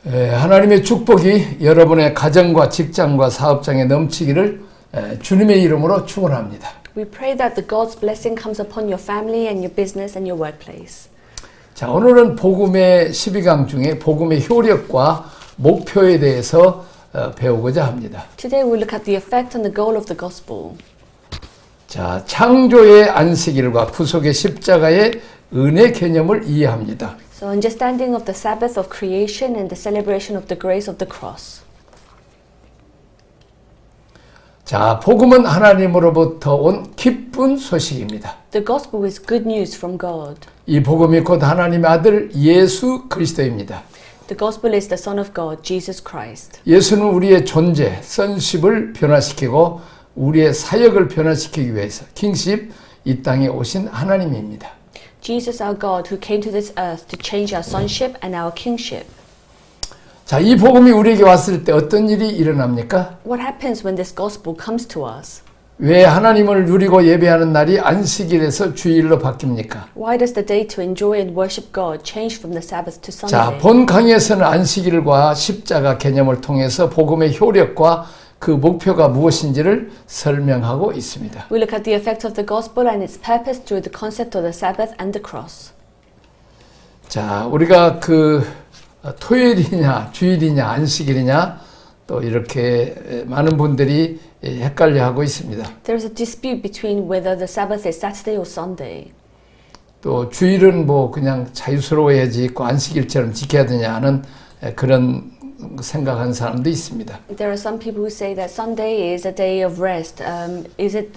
하나님의 축복이 여러분의 가정과 직장과 사업장에 넘치기를 주님의 이름으로 축원합니다. We pray that the God's blessing comes upon your family and your business and your workplace. 자, 오늘은 복음의 12강 중에 복음의 효력과 목표에 대해서 배우고자 합니다. Today we'll look at the effect and the goal of the gospel. 자, 창조의 안식일과 구속의 십자가의 은혜 개념을 이해합니다. So understanding of the Sabbath of creation and the celebration of the grace of the cross. 자, 복음은 하나님으로부터 온 기쁜 소식입니다. The gospel is good news from God. 이 복음이 곧 하나님의 아들 예수 그리스도입니다. The gospel is the Son of God, Jesus Christ. 예수는 우리의 존재, sonship을 변화시키고 우리의 사역을 변화시키기 위해서 킹십 이 땅에 오신 하나님입니다. Jesus our God who came to this earth to change our sonship and our kingship. 자, 이 복음이 우리에게 왔을 때 어떤 일이 일어납니까? What happens when this gospel comes to us? 왜 하나님을 누리고 예배하는 날이 안식일에서 주일로 바뀝니까? Why does the day to enjoy and worship God change from the Sabbath to 자, Sunday? 본 강의에서는 안식일과 십자가 개념을 통해서 복음의 효력과 그 목표가 무엇인지를 설명하고 있습니다. We look at the effect of the gospel and its purpose through the concept of the Sabbath and the cross. 자, 우리가 토요일이냐, 주일이냐, 안식일이냐 또 이렇게 많은 분들이 헷갈려하고 있습니다. There is a dispute between whether the Sabbath is Saturday or Sunday. 또 주일은 그냥 자유스러워야지 있고 안식일처럼 지켜야 되냐 하는 그런 생각하는 사람도 있습니다. There are some people who say that Sunday is a day of rest. Is it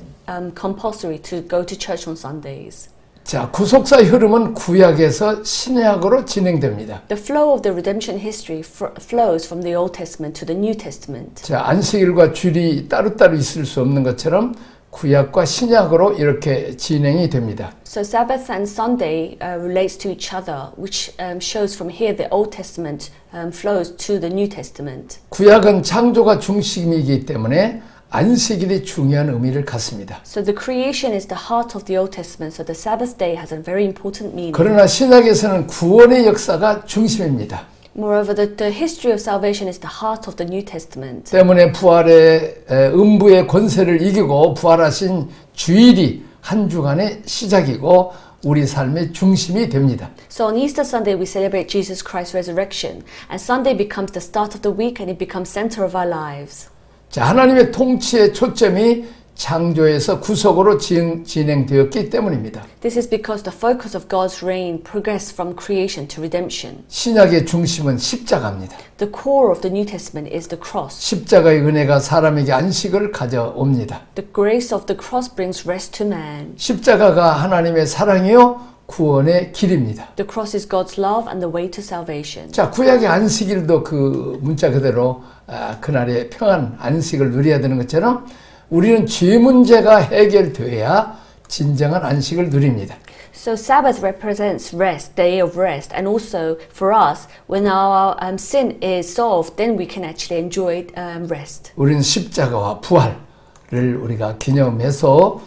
compulsory to go to church on Sundays? 자, 구속사 흐름은 구약에서 신약으로 진행됩니다. The flow of the redemption history flows from the Old Testament to the New Testament. 자, 안식일과 주일이 따로따로 있을 수 없는 것처럼 구약과 신약으로 이렇게 진행이 됩니다. So Sabbath and Sunday relates to each other, which shows from here the Old Testament flows to the New Testament. 구약은 창조가 중심이기 때문에 안식일이 중요한 의미를 갖습니다. So the creation is the heart of the Old Testament, so the Sabbath day has a very important meaning. 그러나 신약에서는 구원의 역사가 중심입니다. Moreover, the history of salvation is the heart of the New Testament. 때문에 부활의 음부의 권세를 이기고 부활하신 주일이 한 주간의 시작이고 우리 삶의 중심이 됩니다. So on Easter Sunday we celebrate Jesus Christ's resurrection, and Sunday becomes the start of the week and it becomes center of our lives. 자, 하나님의 통치의 초점이 창조에서 구속으로 진행되었기 때문입니다. This is because the focus of God's reign progressed from creation to redemption. 신약의 중심은 십자가입니다. The core of the New Testament is the cross. 십자가의 은혜가 사람에게 안식을 가져옵니다. The grace of the cross brings rest to man. 십자가가 하나님의 사랑이요 구원의 길입니다. The cross is God's love and the way to salvation. 자, 구약의 안식일도 그 문자 그대로 그날의 평안 안식을 누려야 되는 것처럼 우리는 죄 문제가 해결돼야 진정한 안식을 누립니다. So Sabbath represents rest, day of rest, and also for us, when our sin is solved, then we can actually enjoy rest. 우리는 십자가와 부활을 우리가 기념해서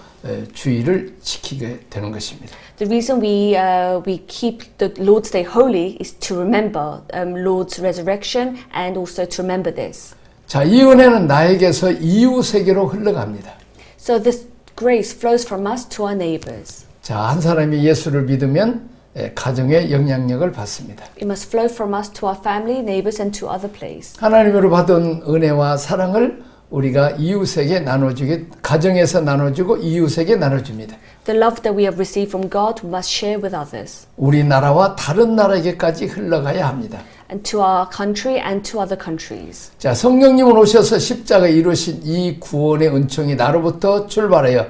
주일을 지키게 되는 것입니다. The reason we keep the Lord's Day holy is to remember Lord's resurrection and also to remember this. 자, 이 은혜는 나에게서 이웃에게로 흘러갑니다. So this grace flows from us to our neighbors. 자, 한 사람이 예수를 믿으면 가정에 영향력을 받습니다. It must flow from us to our family, neighbors, and to other places. 하나님으로 받은 은혜와 사랑을 우리가 이웃에게 나눠주게, 가정에서 나눠주고 이웃에게 나눠줍니다. The love that we have received from God we must share with others. 우리나라와 다른 나라에게까지 흘러가야 합니다. And to our country and to other countries. 자, 성령님은 오셔서 십자가에 이루신 이 구원의 은총이 나로부터 출발하여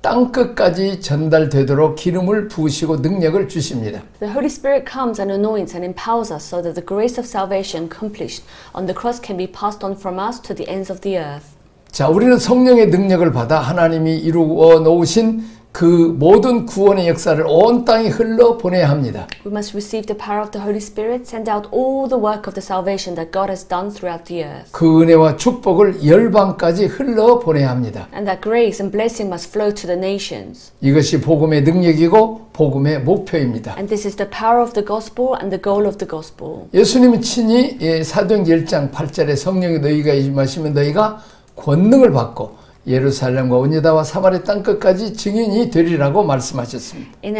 땅끝까지 전달되도록 기름을 부으시고 능력을 주십니다. The Holy Spirit comes and anoints and empowers us so that the grace of salvation accomplished on the cross can be passed on from us to the ends of the earth. 자, 우리는 성령의 능력을 받아 하나님이 이루어 놓으신 그 모든 구원의 역사를 온 땅에 흘러 보내야 합니다. We must receive the power of the Holy Spirit, send out all the work of the salvation that God has done throughout the earth. 그 은혜와 축복을 열방까지 흘러 보내야 합니다. And that grace and blessing must flow to the nations. 이것이 복음의 능력이고 복음의 목표입니다. And this is the power of the gospel and the goal of the gospel. 예수님은 친히 사도행전 1장 8절에 성령이 너희가 임하시면 너희가 권능을 받고 예루살렘과 온 유다와 사마리아 땅 끝까지 증인이 되리라고 말씀하셨습니다. In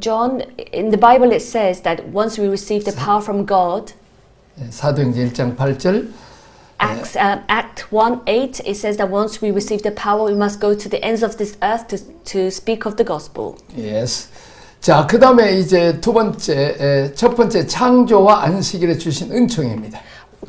John, in the Bible it says that once we receive the power from God, 사도행전 1장 8절 Act 1:8, it says that once we receive the power, we must go to the ends of this earth to speak of the gospel. Yes. 자, 그 다음에 이제 첫 번째 창조와 안식일에 주신 은총입니다.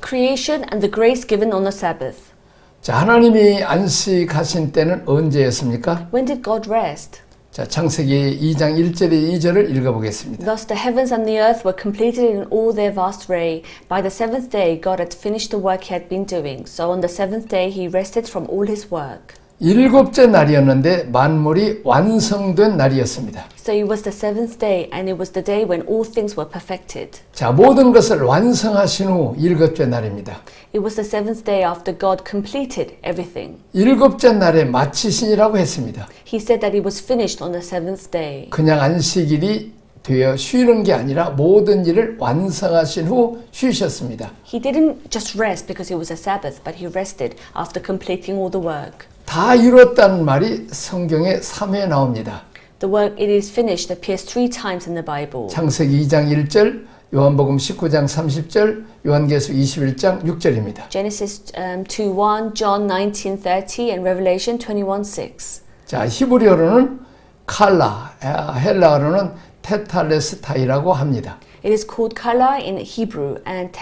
Creation and the grace given on the Sabbath. 자, 하나님이 안식하신 때는 언제였습니까? When did God rest? 자, 창세기 2장 1절에 2절을 읽어보겠습니다. Thus the heavens and the earth were completed in all their vast array. By the seventh day God had finished the work he had been doing. So on the seventh day he rested from all his work. 일곱째 날이었는데 만물이 완성된 날이었습니다. So it was the seventh day, and it was the day when all things were perfected. 자, 모든 것을 완성하신 후 일곱째 날입니다. It was the seventh day after God completed everything. 일곱째 날에 마치신이라고 했습니다. He said that it was finished on the seventh day. 그냥 안식일이 되어 쉬는 게 아니라 모든 일을 완성하신 후 쉬셨습니다. He didn't just rest because it was a Sabbath, but he rested after completing all the work. 다 이뤘다는 말이 성경에 3회 나옵니다. The work it is finished appears 3 times in the Bible. 창세기 2장 1절, 요한복음 19장 30절, 요한계시록 21장 6절입니다. Genesis 2:1, John 19:30, and Revelation 21:6. 자, 히브리어로는 칼라, 헬라어로는 테탈레스타이라고 합니다. It is called kala in Hebrew and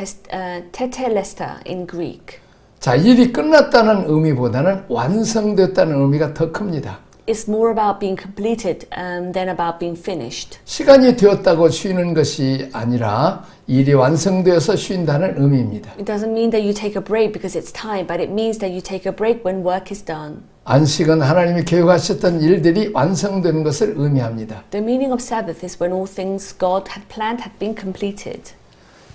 tetelesta in Greek. 자, 일이 끝났다는 의미보다는 완성됐다는 의미가 더 큽니다. It's more about being completed than about being finished. 시간이 되었다고 쉬는 것이 아니라 일이 완성되어서 쉰다는 의미입니다. It doesn't mean that you take a break because it's time, but it means that you take a break when work is done. 안식은 하나님이 계획하셨던 일들이 완성되는 것을 의미합니다. The meaning of Sabbath is when all things God had planned had been completed.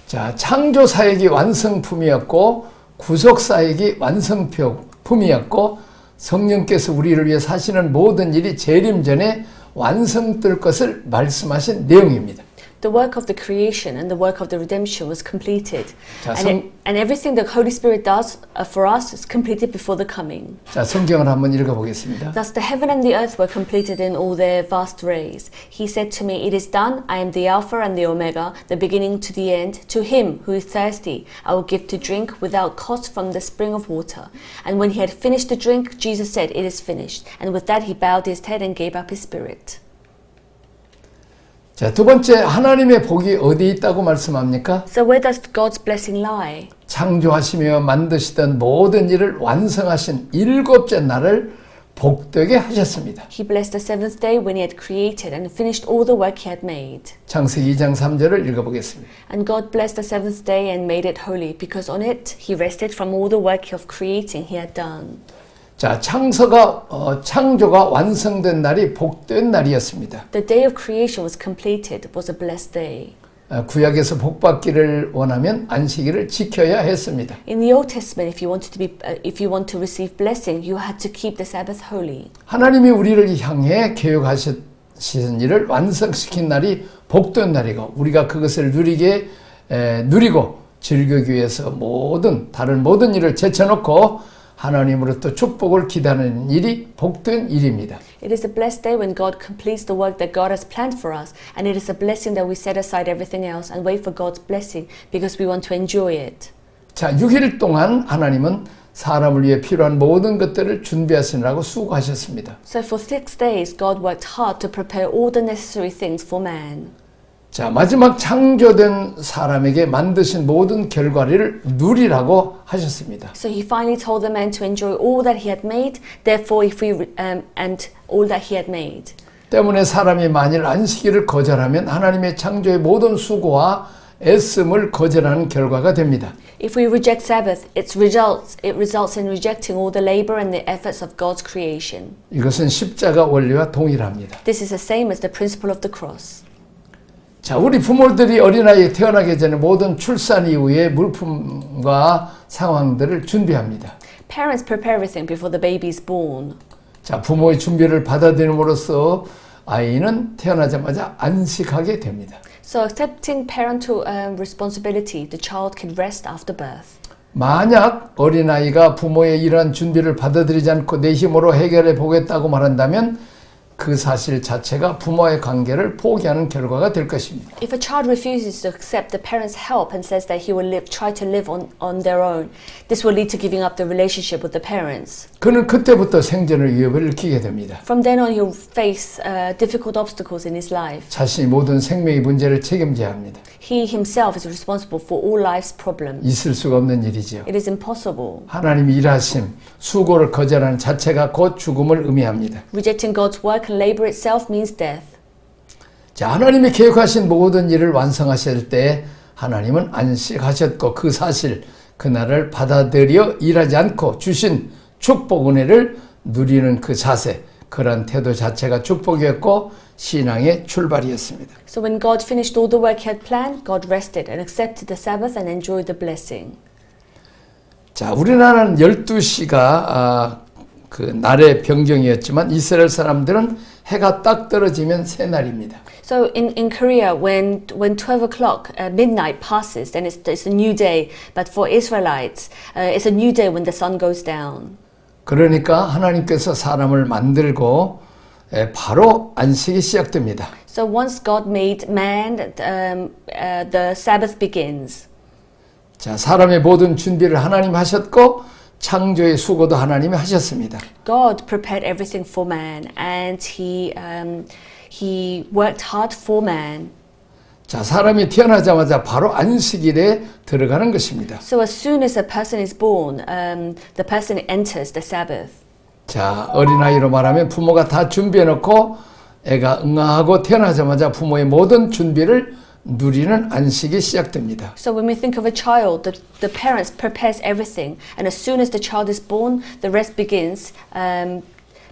자, 창조 사역이 완성품이었고 구속 사역이 완성품이었고 성령께서 우리를 위해 사시는 모든 일이 재림 전에 완성될 것을 말씀하신 내용입니다. The work of the creation and the work of the redemption was completed. 자, And everything the Holy Spirit does for us is completed before the coming. 자, 성경을 한번 읽어보겠습니다. Thus the heaven and the earth were completed in all their vast rays. He said to me, It is done. I am the Alpha and the Omega, the beginning to the end. To him who is thirsty, I will give to drink without cost from the spring of water. And when he had finished the drink, Jesus said, It is finished. And with that he bowed his head and gave up his spirit. 자, 두 번째, 하나님의 복이 어디에 있다고 말씀합니까? So where does God's blessing lie? 창조하시며 만드시던 모든 일을 완성하신 일곱째 날을 복되게 하셨습니다. He blessed the seventh day when he had created and finished all the work he had made. 창세기 2장 3절을 읽어보겠습니다. And God blessed the seventh day and made it holy, because on it he rested from all the work of creating he had done. 자, 창조가 완성된 날이 복된 날이었습니다. The day of creation was completed, was a blessed day. 구약에서 복받기를 원하면 안식일을 지켜야 했습니다. In the Old Testament, if you want to receive blessing, you had to keep the Sabbath holy. 하나님이 우리를 향해 계획하신 일을 완성시킨 날이 복된 날이고 우리가 그것을 누리고 즐기기 위해서 다른 모든 일을 제쳐놓고 하나님으로부터 축복을 기다리는 일이 복된 일입니다. It is a blessed day when God completes the work that God has planned for us, and it is a blessing that we set aside everything else and wait for God's blessing because we want to enjoy it. 자, 6일 동안 하나님은 사람을 위해 필요한 모든 것들을 준비하시느라고 수고하셨습니다. So for 6 days, God worked hard to prepare all the necessary things for man. 자, 마지막 창조된 사람에게 만드신 모든 결과를 누리라고 하셨습니다. So he finally told the man to enjoy all that he had made. Therefore, if we and all that he had made. 때문에 사람이 만일 안식일을 거절하면 하나님의 창조의 모든 수고와 애씀을 거절하는 결과가 됩니다. If we reject Sabbath, it results in rejecting all the labor and the efforts of God's creation. 이것은 십자가 원리와 동일합니다. This is the same as the principle of the cross. 자, 우리 부모들이 어린아이에 태어나기 전에 모든 출산 이후의 물품과 상황들을 준비합니다. Parents prepare everything before the baby is born. 자, 부모의 준비를 받아들임으로써 아이는 태어나자마자 안식하게 됩니다. So accepting parental responsibility, the child can rest after birth. 만약 어린아이가 부모의 이러한 준비를 받아들이지 않고 내 힘으로 해결해 보겠다고 말한다면 그 사실 자체가 부모의 관계를 포기하는 결과가 될 것입니다. If a child refuses to accept the parent's help and says that he will try to live on their own, this will lead to giving up the relationship with the parents. 그는 그때부터 생존의 위협을 느끼게 됩니다. From then on, he'll face difficult obstacles in his life. 자신이 모든 생명의 문제를 책임져야 합니다. He himself is responsible for all life's problems. 있을 수가 없는 일이지요. It is impossible. 하나님이 일하심, 수고를 거절하는 자체가 곧 죽음을 의미합니다. Rejecting God's work and labor itself means death. 자, 하나님이 계획하신 모든 일을 완성하실 때 하나님은 안식하셨고 그 사실, 그날을 받아들여 일하지 않고 주신 축복 은혜를 누리는 그 자세, 그런 태도 자체가 축복이었고 신앙의 출발이었습니다. So when God finished all the work he had planned, God rested and accepted the Sabbath and enjoyed the blessing. 자, 우리나라는 12시가 그 날의 변경이었지만 이스라엘 사람들은 해가 딱 떨어지면 새날입니다. So in Korea, when 12 o'clock midnight passes, then it's a new day. But for Israelites, it's a new day when the sun goes down. 그러니까 하나님께서 사람을 만들고 바로 안식이 시작됩니다. So once God made man, the Sabbath begins. 자, 사람의 모든 준비를 하나님 하셨고 창조의 수고도 하나님이 하셨습니다. God prepared everything for man, and he worked hard for man. 자, 사람이 태어나자마자 바로 안식일에 들어가는 것입니다. So as soon as a person is born, the person enters the Sabbath. 자, 어린아이로 말하면 부모가 다 준비해놓고 애가 응아하고 태어나자마자 부모의 모든 준비를 누리는 안식이 시작됩니다. So when we think of a child, the parents prepares everything, and as soon as the child is born, the rest begins,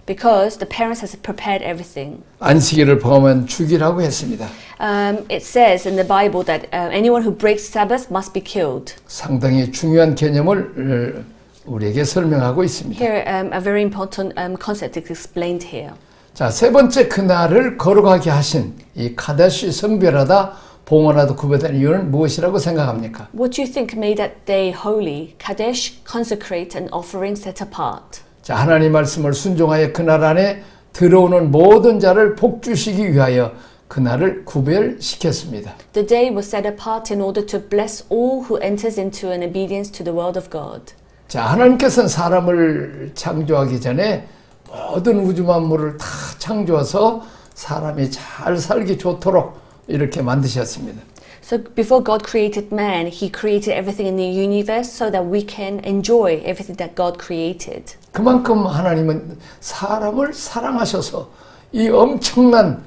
because the parents has prepared everything. 안식일을 범하면 죽이라고 했습니다. It says in the Bible that anyone who breaks Sabbath must be killed. 상당히 중요한 개념을 우리에게 설명하고 있습니다. Here, a very important concept is explained here. 자, 세 번째 그날을 거룩하게 하신 이 카데시 성별하다 봉헌하다 구별된 이유는 무엇이라고 생각합니까? What do you think made that day holy? Kadesh, consecrate, and offering set apart. 자, 하나님 말씀을 순종하여 그날 안에 들어오는 모든 자를 복주시기 위하여 그날을 구별시켰습니다. The day was set apart in order to bless all who enters into an obedience to the word of God. 자, 하나님께서는 사람을 창조하기 전에 모든 우주 만물을 다 창조해서 사람이 잘 살기 좋도록 이렇게 만드셨습니다. So before God created man, he created everything in the universe so that we can enjoy everything that God created. 그만큼 하나님은 사람을 사랑하셔서 이 엄청난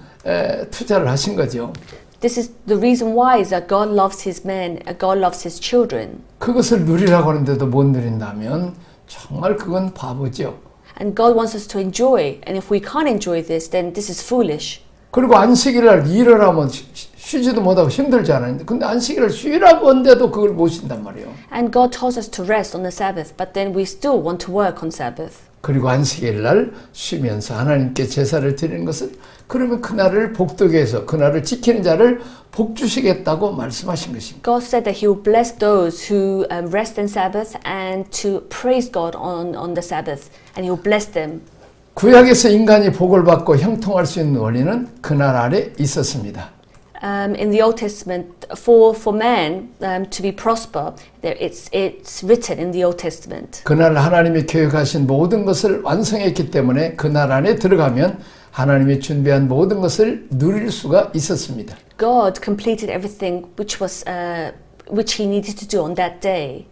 투자를 하신 거죠. This is the reason why is that God loves his men, God loves his children. 그것을 누리라고 하는데도 못 누린다면 정말 그건 바보죠. And God wants us to enjoy, and if we can't enjoy this, then this is foolish. 그리고 안식일날 일을 하면 쉬지도 못하고 힘들잖아요. 근데 안식일을 쉬라고 한데도 그걸 못 쉰단 말이에요. And God tells us to rest on the Sabbath, but then we still want to work on Sabbath. 그리고 안식일날 쉬면서 하나님께 제사를 드리는 것은 그러면 그날을 복되게 해서 그날을 지키는 자를 복 주시겠다고 말씀하신 것입니다. God said that he will bless those who rest in Sabbath and to praise God on the Sabbath, and he will bless them. 구약에서 인간이 복을 받고 형통할 수 있는 원리는 그날 안에 있었습니다. In the Old Testament, for man to be prosper, it's written in the Old Testament. 그날 하나님이 계획하신 모든 것을 완성했기 때문에 그날 안에 들어가면 하나님이 준비한 모든 것을 누릴 수가 있었습니다. God completed everything which he needed to do on that day.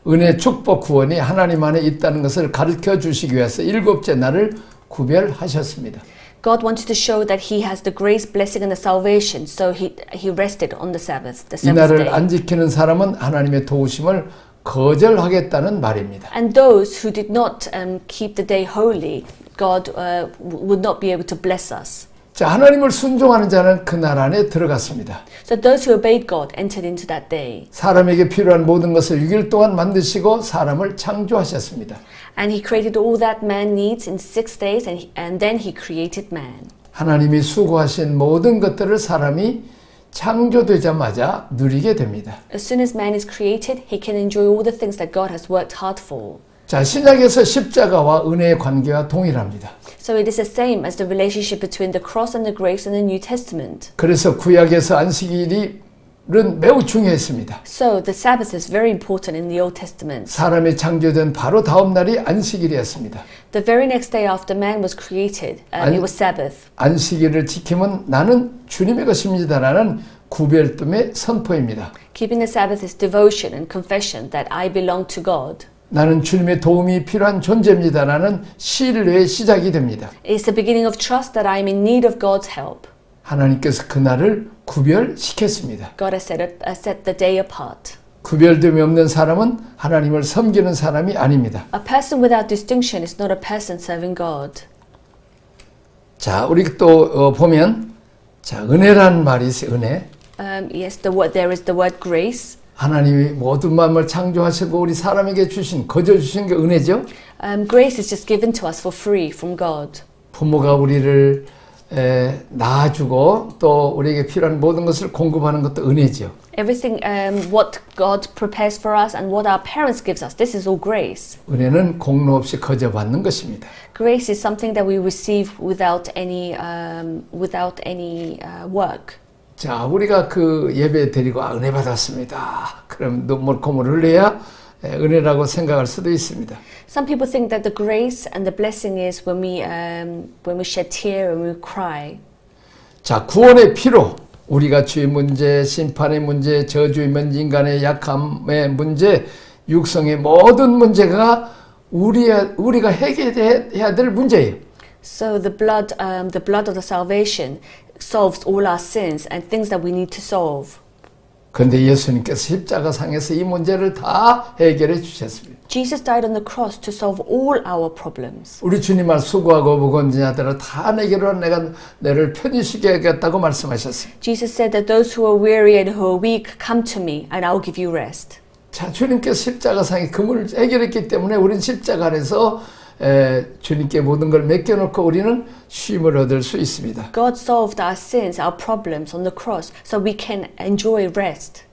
은혜, 축복, 구원이 하나님 안에 있다는 것을 가르쳐 주시기 위해서 일곱째 날을 구별하셨습니다. God wanted to show that He has the grace, blessing, and the salvation. So He rested on the Sabbath, the 이 seventh 날을 day. 안 지키는 사람은 하나님의 도우심을 거절하겠다는 말입니다. And those who did not keep the day holy, God would not be able to bless us. 자, 하나님을 순종하는 자는 그 날 안에 들어갔습니다. So those who obeyed God entered into that day. 사람에게 필요한 모든 것을 6일 동안 만드시고 사람을 창조하셨습니다. And He created all that man needs in 6 days, and then He created man. 하나님이 수고하신 모든 것들을 사람이 창조되자마자 누리게 됩니다. As soon as man is created, he can enjoy all the things that God has worked hard for. 자, 신약에서 십자가와 은혜의 관계와 동일합니다. So it is the same as the relationship between the cross and the grace in the New Testament. 그래서 구약에서 안식일은 매우 중요했습니다. So the Sabbath is very important in the Old Testament. 사람이 창조된 바로 다음 날이 안식일이었습니다. The very next day after man was created, it was Sabbath. 안식일을 지키면 나는 주님의 것입니다라는 구별됨의 선포입니다. Keeping the Sabbath is devotion and confession that I belong to God. 나는 주님의 도움이 필요한 존재입니다라는 신뢰의 시작이 됩니다. It's the beginning of trust that I am in need of God's help. 하나님께서 그날을 구별시켰습니다. God has set the day apart. 구별됨이 없는 사람은 하나님을 섬기는 사람이 아닙니다. A person without distinction is not a person serving God. 자, 우리 또 보면 자, 은혜란 말이 있어요. 은혜. Yes, there is the word grace. 하나님이 모든 마음을 창조하시고 우리 사람에게 주신 거저 주신 게 은혜죠. Grace is just given to us for free from God. 부모가 우리를 낳아주고 또 우리에게 필요한 모든 것을 공급하는 것도 은혜죠. Everything what God prepares for us and what our parents gives us, this is all grace. 은혜는 공로 없이 거저 받는 것입니다. Grace is something that we receive without any work. 자, 우리가 그 예배 드리고 은혜 받았습니다. 그럼 눈물 콧물 흘려야 은혜라고 생각할 수도 있습니다. Some people think that the grace and the blessing is when we shed tear and we cry. 자, 구원의 피로 우리가 죄의 문제, 심판의 문제, 저주의 문제, 인간의 약함의 문제, 육성의 모든 문제가 우리가 해결해야 될 문제예요. So the blood of the salvation solves all our sins and things that we need to solve. 그런데 예수님께서 십자가상에서 이 문제를 다 해결해 주셨습니다. Jesus died on the cross to solve all our problems. 우리 주님을 수고하고 무거운 자들아 다 내게로 내가 너를 편히 쉬게 하겠다고 말씀하셨습니다. Jesus said that those who are weary and who are weak, come to me and I'll give you rest. 자, 주님께서 십자가상의 금을 해결했기 때문에 우리는 십자가 안에서 주님께 모든 걸 맡겨놓고 우리는 쉼을 얻을 수 있습니다. God solved our sins, our problems on the cross, so we can enjoy rest.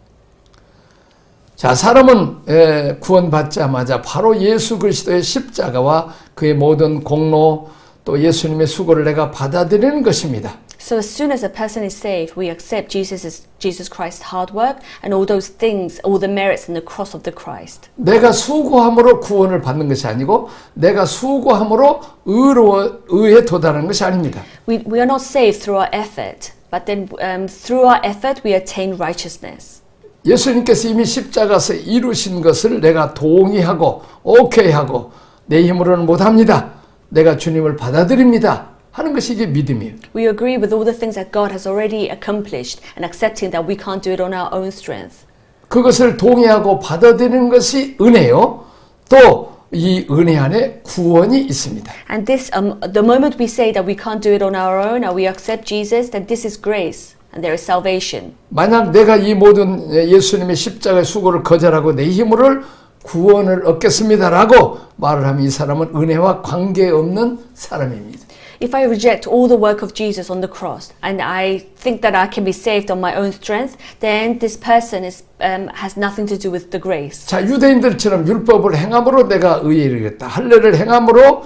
자, 사람은 구원받자마자 바로 예수 그리스도의 십자가와 그의 모든 공로 또 예수님의 수고를 내가 받아들이는 것입니다. So as soon as a person is saved, we accept Jesus Christ's hard work and all those things, all the merits in the cross of the Christ. 내가 수고함으로 구원을 받는 것이 아니고 내가 수고함으로 의에 도달하는 것이 아닙니다. We are not saved through our effort, but then through our effort we attain righteousness. 예수님께서 이미 십자가에서 이루신 것을 내가 동의하고 오케이하고 내 힘으로는 못합니다. 내가 주님을 받아들입니다. 하는 것이 이게 믿음이에요. We agree with all the things that God has already accomplished and accepting that we can't do it on our own strength. 그것을 동의하고 받아들이는 것이 은혜요. 또 이 은혜 안에 구원이 있습니다. And this, the moment we say that we can't do it on our own and we accept Jesus, then this is grace and there is salvation. 만약 내가 이 모든 예수님의 십자가의 수고를 거절하고 내 힘으로 구원을 얻겠습니다라고 말을 하면 이 사람은 은혜와 관계없는 사람입니다. If I reject all the work of Jesus on the cross and I think that I can be saved on my own strength, then this person has nothing to do with the grace. 자, 유대인들처럼 율법을 행함으로 내가 의에 이르겠다. 할례를 행함으로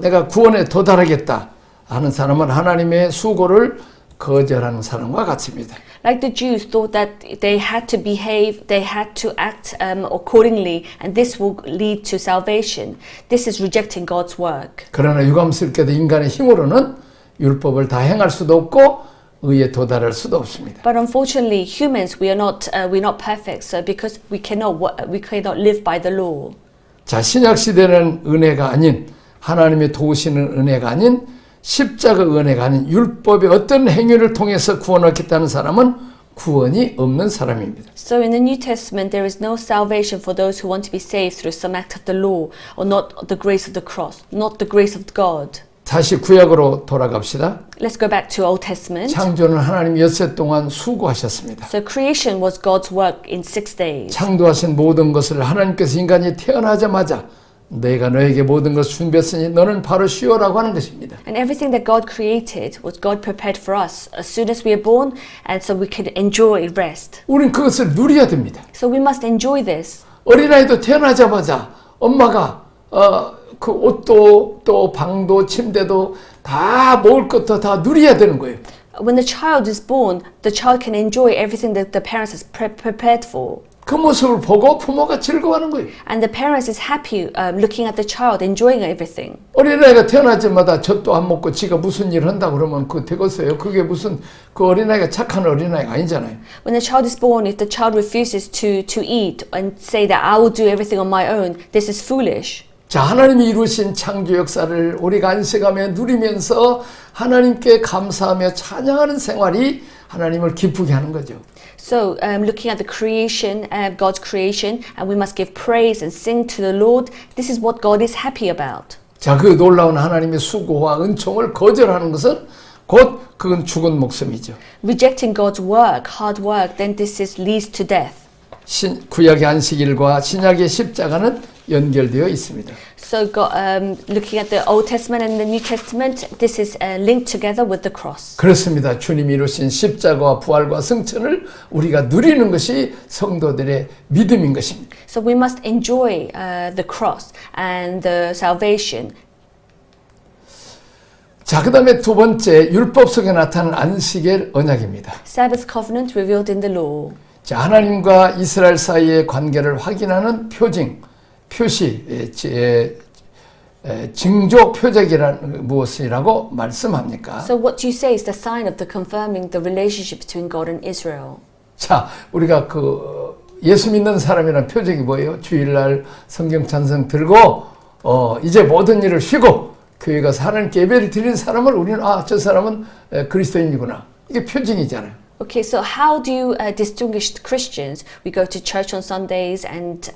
내가 구원에 도달하겠다 하는 사람은 하나님의 수고를 거절하는 사람과 같습니다. Like the Jews thought that they had to behave, they had to act accordingly, and this will lead to salvation. This is rejecting God's work. 그러나 유감스럽게도 인간의 힘으로는 율법을 다 행할 수도 없고 의에 도달할 수도 없습니다. But unfortunately, humans we're not perfect. So because we cannot live by the law. 자, 신약 시대는 은혜가 아닌 하나님의 도우시는 은혜가 아닌 십자가 은혜가 아닌 율법의 어떤 행위를 통해서 구원을 얻겠다는 사람은 구원이 없는 사람입니다. So in the New Testament, there is no salvation for those who want to be saved through some act of the law or not the grace of the cross, not the grace of God. 다시 구약으로 돌아갑시다. Let's go back to Old Testament. 창조는 하나님이 엿새 동안 수고하셨습니다. So creation was God's work in 6 days. 창조하신 모든 것을 하나님께서 인간이 태어나자마자 내가 너에게 모든 것을 준비했으니 너는 바로 쉬어라고 하는 것입니다. And everything that God created was God prepared for us as soon as we are born, and so we could enjoy rest. 우린 그것을 누려야 됩니다. So we must enjoy this. 어린아이도 태어나자마자 엄마가 그 옷도 또 방도 침대도 다 먹을 것도 다 누려야 되는 거예요. When the child is born, the child can enjoy everything that the parents has prepared for. 그 모습을 보고 부모가 즐거워하는 거예요. And the parents is happy looking at the child, enjoying everything. 어린아이가 태어나자마자 젖도 안 먹고 지가 무슨 일을 한다 그러면 그거 되겠어요? 그게 무슨 그 어린아이가 착한 어린아이가 아니잖아요. When the child is born, if the child refuses to eat and say that I will do everything on my own, this is foolish. 자, 하나님이 이루신 창조 역사를 우리가 안식하며 누리면서 하나님께 감사하며 찬양하는 생활이 하나님을 기쁘게 하는 거죠. So, looking at the creation, God's creation, and we must give praise and sing to the Lord. This is what God is happy about. 자, 그 놀라운 하나님의 수고와 은총을 거절하는 것은 곧 그건 죽은 목숨이죠. Rejecting God's work, hard work, then this leads to death. 구약의 안식일과 신약의 십자가는 연결되어 있습니다. So, looking at the Old Testament and the New Testament, this is linked together with the cross. 그렇습니다. 주님이 이루신 십자가와 부활과 승천을 우리가 누리는 것이 성도들의 믿음인 것입니다. So we must enjoy the cross and the salvation. 자, 그 다음에 두 번째 율법 속에 나타난 안식의 언약입니다. Sabbath covenant revealed in the law. 자, 하나님과 이스라엘 사이의 관계를 확인하는 표시, 징조 표적이란 무엇이라고 말씀합니까? So what do you say is the sign of the confirming the relationship between God and Israel? 자, 우리가 예수 믿는 사람이란 표적이 뭐예요? 주일날 성경 찬송 들고 이제 모든 일을 쉬고 교회 가서 하나님께 예배를 드리는 사람을 우리는 저 사람은 그리스도인이구나. 이게 표징이잖아요. Okay, so how do you distinguish the Christians? We go to church on Sundays and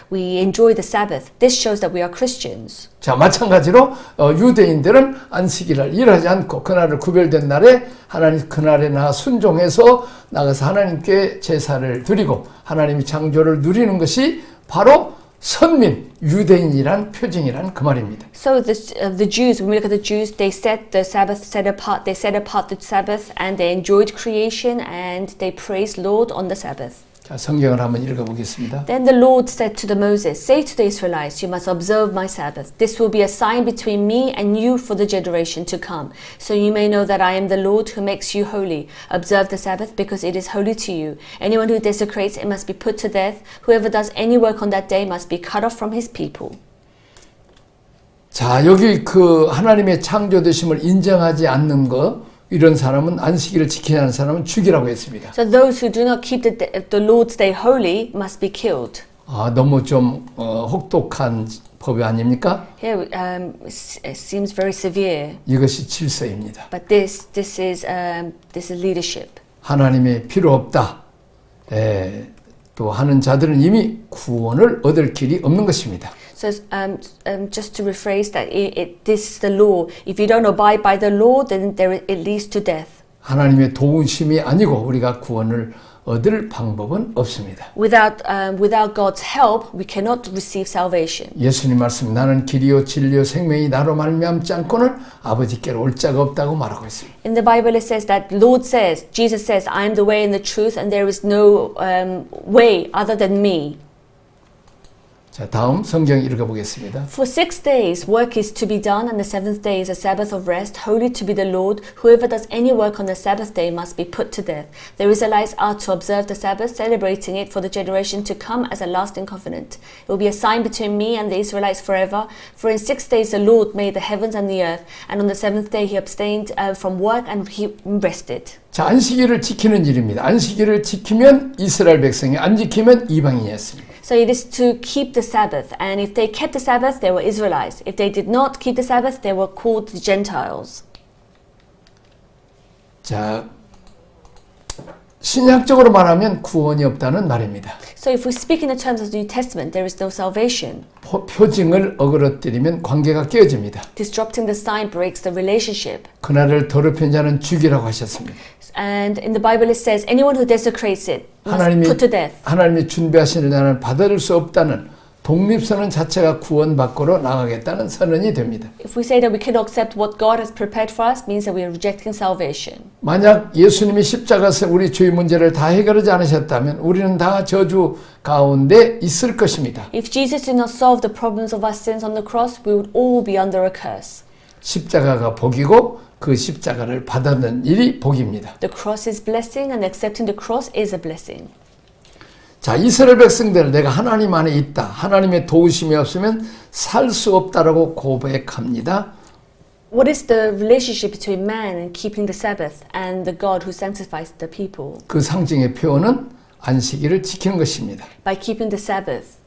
we enjoy the Sabbath. This shows that we are Christians. 자, 마찬가지로 유대인들은 안식일을 일하지 않고 그날을 구별된 날에 하나님 그날에 순종해서 나가서 하나님께 제사를 드리고 하나님이 창조를 누리는 것이 바로 선민 유대인이란 표징이란 그 말입니다. So the Jews, when we look at the Jews, they set the Sabbath they set apart the Sabbath and they enjoyed creation and they praised Lord on the Sabbath. 자, 성경을 한번 읽어보겠습니다. Then the Lord said to the Moses, say to the Israelites, you must observe my Sabbath. This will be a sign between me and you for the generation to come. So you may know that I am the Lord who makes you holy. Observe the Sabbath because it is holy to you. Anyone who desecrates it must be put to death. Whoever does any work on that day must be cut off from his people. 자, 여기 하나님의 창조되심을 인정하지 않는 이런 사람은 안식일을 지키지 않는 사람은 죽이라고 했습니다. So those who do not keep the Lord's day holy must be killed. 너무 좀 혹독한 법이 아닙니까? Here it seems very severe. 이것이 질서입니다. But this is leadership. 하나님의 필요 없다. 또 하는 자들은 이미 구원을 얻을 길이 없는 것입니다. So just to rephrase that, this is the law. If you don't abide by the law, then it leads to death. 하나님의 도우심이 아니고 우리가 구원을 얻을 방법은 없습니다. Without God's help, we cannot receive salvation. 예수님 말씀 나는 길이요 진리요 생명이 나로 말미암지 않고는 아버지께로 올 자가 없다고 말하고 있습니다. In the Bible it says that Jesus says, I am the way and the truth and there is no way other than me. 자, 다음 성경 읽어보겠습니다. For 6 days work is to be done, and the 7th day is a Sabbath of rest, holy to be the Lord. Whoever does any work on the Sabbath day must be put to death. The Israelites are to observe the Sabbath, celebrating it for the generation to come as a lasting covenant. It will be a sign between me and the Israelites forever. For in 6 days the Lord made the heavens and the earth, and on the 7th day he abstained from work and he rested. 자, 안식일을 지키는 일입니다. 안식일을 지키면 이스라엘 백성이, 안 지키면 이방인이었습니다. So it is to keep the Sabbath. And if they kept the Sabbath, they were Israelites. If they did not keep the Sabbath, they were called the Gentiles. 자, 신약적으로 말하면 구원이 없다는 말입니다. So if we speak in the terms of the New Testament, there is no salvation. 표징을 어그러뜨리면 관계가 깨어집니다. Disrupting the sign breaks the relationship. 그날을 더럽힌 자는 죽이라고 하셨습니다. And in the Bible it says, anyone who desecrates it must put to death. 하나님이 준비하신 자는 받을 수 없다는 독립선언 자체가 구원 밖으로 나가겠다는 선언이 됩니다. If we say that we cannot accept what God has prepared for us, means that we are rejecting salvation. 만약 예수님이 십자가에서 우리 죄의 문제를 다 해결하지 않으셨다면 우리는 다 저주 가운데 있을 것입니다. If Jesus did not solve the problems of our sins on the cross, we would all be under a curse. 십자가가 복이고 그 십자가를 받아는 일이 복입니다. The cross is blessing and accepting the cross is a blessing. 자, 이스라엘 백성들 내가 하나님 안에 있다. 하나님의 도우심이 없으면 살 수 없다라고 고백합니다. What is the relationship between man and keeping the Sabbath and the God who sanctifies the people? 그 상징의 표현은 안식일을 지키는 것입니다. By keeping the Sabbath.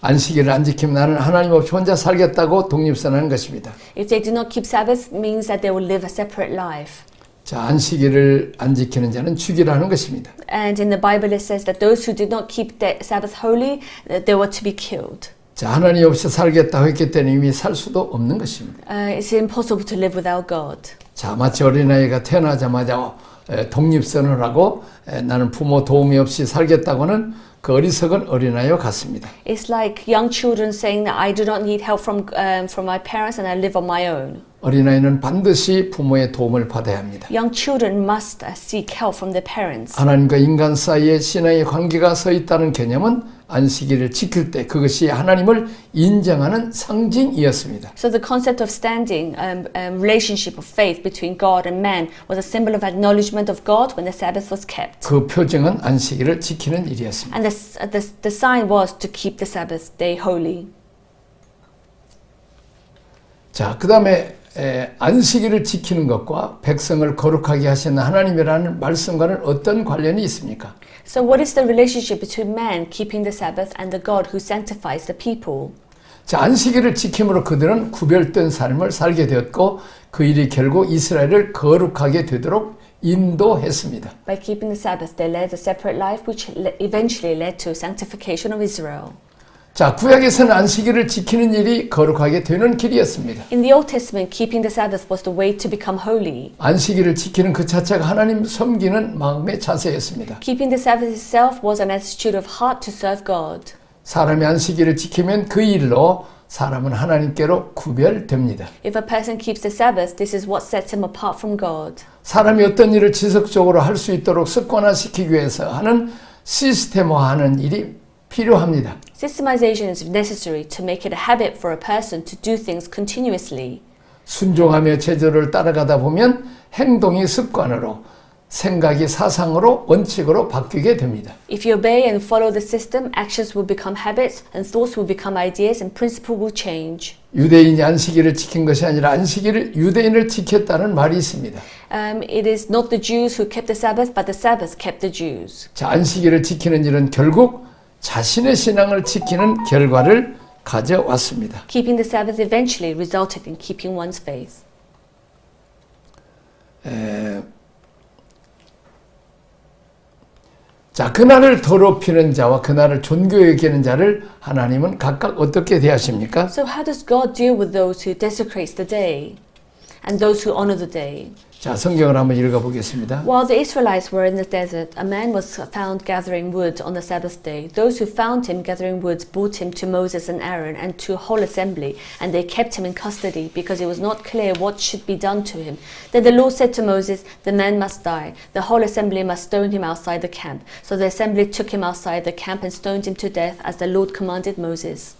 안식일을 안 지키면 나는 하나님 없이 혼자 살겠다고 독립선언하는 것입니다. If they do not keep Sabbath, means that they will live a separate life. 자, 안식일을 안 지키는 자는 죽이라는 것입니다. And in the Bible it says that those who did not keep the Sabbath holy, they were to be killed. 자, 하나님 없이 살겠다고 했기 때문에 이미 살 수도 없는 것입니다. It's impossible to live without God. 자, 마치 어린아이가 태어나자마자 독립선언을 하고 나는 부모 도움이 없이 살겠다고는 그 어리석은 어린아이와 같습니다. It's like young children saying that I do not need help from my parents and I live on my own. 어린아이는 반드시 부모의 도움을 받아야 합니다. Young children must seek help from their parents. 하나님과 인간 사이에 신앙의 관계가 서 있다는 개념은 안식일을 지킬 때 그것이 하나님을 인정하는 상징이었습니다. So the concept of standing relationship of faith between God and man was a symbol of acknowledgement of God when the Sabbath was kept. 그 표징은 안식일을 지키는 일이었습니다. And the sign was to keep the Sabbath day holy. 자, 그 다음에 안식일을 지키는 것과 백성을 거룩하게 하시는 하나님이라는 말씀과는 어떤 관련이 있습니까? So what is the relationship between man keeping the Sabbath and the God who sanctifies the people? 자, 안식일을 지킴으로 그들은 구별된 삶을 살게 되었고 그 일이 결국 이스라엘을 거룩하게 되도록 인도했습니다. By keeping the Sabbath, they led a separate life which eventually led to sanctification of Israel. 자, 구약에서는 안식일을 지키는 일이 거룩하게 되는 길이었습니다. In the Old Testament, keeping the Sabbath was the way to become holy. 안식일을 지키는 그 자체가 하나님 섬기는 마음의 자세였습니다. Keeping the Sabbath itself was an attitude of heart to serve God. 사람이 안식일을 지키면 그 일로 사람은 하나님께로 구별됩니다. If a person keeps the Sabbath, this is what sets him apart from God. 사람이 어떤 일을 지속적으로 할 수 있도록 습관화시키기 위해서 하는 시스템화하는 일이 필요합니다. Systemization is necessary to make it a habit for a person to do things continuously. 순종하며 제도를 따라가다 보면 행동이 습관으로, 생각이 사상으로, 원칙으로 바뀌게 됩니다. If you obey and follow the system, actions will become habits and thoughts will become ideas and principle will change. 유대인이 안식일을 지킨 것이 아니라 안식일을 유대인을 지켰다는 말이 있습니다. It is not the Jews who kept the Sabbath, but the Sabbath kept the Jews. 자, 안식일을 지키는 일은 결국 자신의 신앙을 지키는 결과를 가져왔습니다. Keeping the Sabbath eventually resulted in keeping one's faith. 자, 그날을 더럽히는 자와 그날을 존귀 여기는 자를 하나님은 각각 어떻게 대하십니까? So how does God deal with those who desecrate the day and those who honor the day? 자, 성경을 한번 읽어보겠습니다. While the Israelites were in the desert, a man was found gathering wood on the Sabbath day. Those who found him gathering wood brought him to Moses and Aaron and to a whole assembly, and they kept him in custody because it was not clear what should be done to him. Then the Lord said to Moses, "The man must die. The whole assembly must stone him outside the camp." So the assembly took him outside the camp and stoned him to death as the Lord commanded Moses.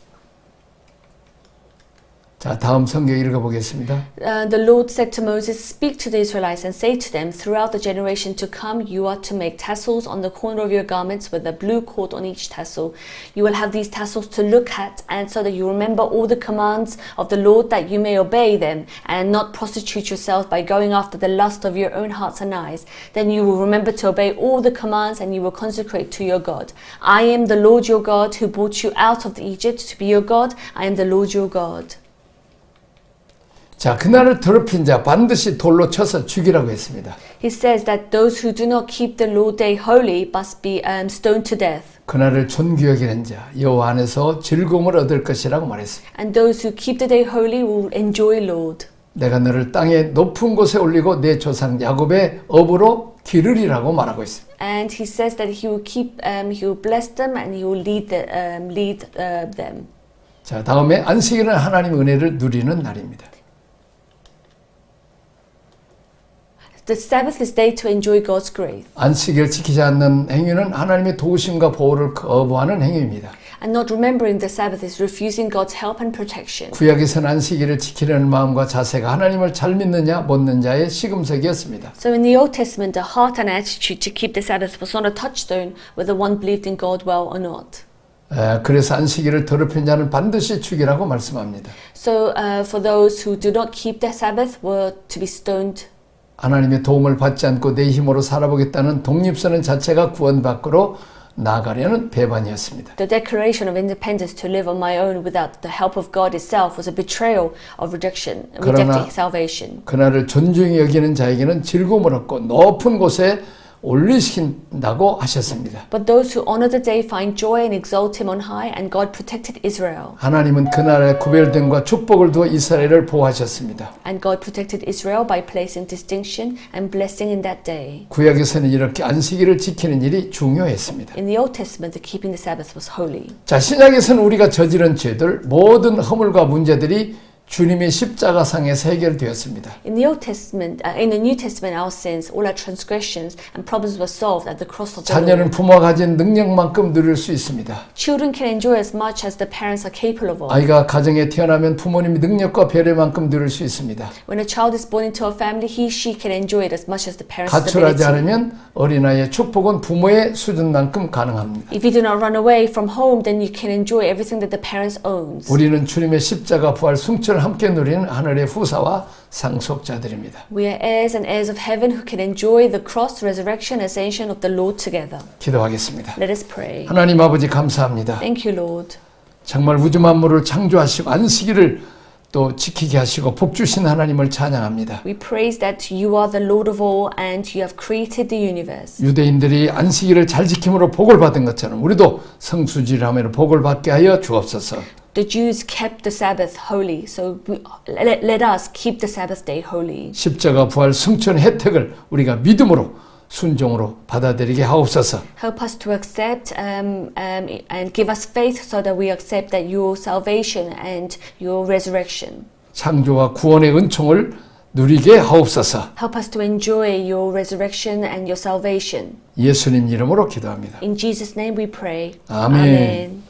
자, 다음 성경 읽어보겠습니다. The Lord said to Moses, Speak to the Israelites and say to them, Throughout the generation to come, you are to make tassels on the corner of your garments with a blue cord on each tassel. You will have these tassels to look at, and so that you remember all the commands of the Lord, that you may obey them, and not prostitute yourself by going after the lust of your own hearts and eyes. Then you will remember to obey all the commands, and you will consecrate to your God. I am the Lord your God, who brought you out of Egypt to be your God. I am the Lord your God. 자, 그날을 더럽힌 자 반드시 돌로 쳐서 죽이라고 했습니다. He says that those who do not keep the Lord day holy must be stoned to death. 그날을 존귀 여기는 자 여호와 안에서 즐거움을 얻을 것이라고 말했습니다. And those who keep the day holy will enjoy Lord. 내가 너를 땅의 높은 곳에 올리고 내 조상 야곱의 업으로 기르리라고 말하고 있습니다. And he says that he will bless them and he will lead them. 자, 다음에 안식일은 하나님의 은혜를 누리는 날입니다. The Sabbath is day to enjoy God's grace. 안식일을 지키지 않는 행위는 하나님의 도우심과 보호를 거부하는 행위입니다. And not remembering the Sabbath is refusing God's help and protection. 구약에서는 안식일을 지키려는 마음과 자세가 하나님을 잘 믿느냐 못 믿느냐의 시금석이었습니다. So in the Old Testament, the heart and attitude to keep the Sabbath was not a touchstone whether one believed in God well or not. 그래서 안식일을 더럽힌 자는 반드시 죽이라고 말씀합니다. So for those who do not keep the Sabbath were to be stoned. 하나님의 도움을 받지 않고 내 힘으로 살아보겠다는 독립선언 자체가 구원 밖으로 나아가려는 배반이었습니다. The declaration of independence to live on my own without the help of God itself was a betrayal of rejecting salvation. 그날을 존중히 여기는 자에게는 즐거움을 얻고 높은 곳에 올리신다고 하셨습니다. But those who honor the day find joy and exalt him on high, and God protected Israel. 하나님은 그날의 구별됨과 축복을 두어 이스라엘을 보호하셨습니다. And God protected Israel by placing distinction and blessing in that day. 구약에서는 이렇게 안식일을 지키는 일이 중요했습니다. In the Old Testament, the keeping the Sabbath was holy. 자, 신약에서는 우리가 저지른 죄들, 모든 허물과 문제들이 주님의 십자가상에서 해결되었습니다. In the Old Testament, in the New Testament, our sins, all our transgressions and problems were solved at the cross of the 자녀는 Lord. 부모가 가진 능력만큼 누릴 수 있습니다. Children can enjoy as much as the parents are capable of. 아이가 가정에 태어나면 부모님의 능력과 배려만큼 누릴 수 있습니다. When a child is born into a family, she can enjoy it as much as the parents' 가출하지 ability. 않으면 어린아이의 축복은 부모의 수준만큼 가능합니다. If you do not run away from home, then you can enjoy everything that the parents owns. 우리는 주님의 십자가 부활 승천을 함께 누리는 하늘의 후사와 상속자들입니다. We are heirs and heirs of heaven who can enjoy the cross, resurrection, ascension of the Lord together. 기도하겠습니다. Let us pray. 하나님 아버지 감사합니다. Thank you, Lord. 정말 우주 만물을 창조하시고 안식일을 또 지키게 하시고 복 주신 하나님을 찬양합니다. We praise that you are the Lord of all and you have created the universe. 유대인들이 안식일을 잘 지킴으로 복을 받은 것처럼 우리도 성수지람으로 복을 받게 하여 주옵소서. The Jews kept the Sabbath holy, so let us keep the Sabbath day holy. 십자가 부활 승천 혜택을 우리가 믿음으로 순종으로 받아들이게 하옵소서. Help us to accept and give us faith so that we accept that your salvation and your resurrection. 창조와 구원의 은총을 누리게 하옵소서. Help us to enjoy your resurrection and your salvation. 예수님 이름으로 기도합니다. In Jesus' name we pray. 아멘. Amen.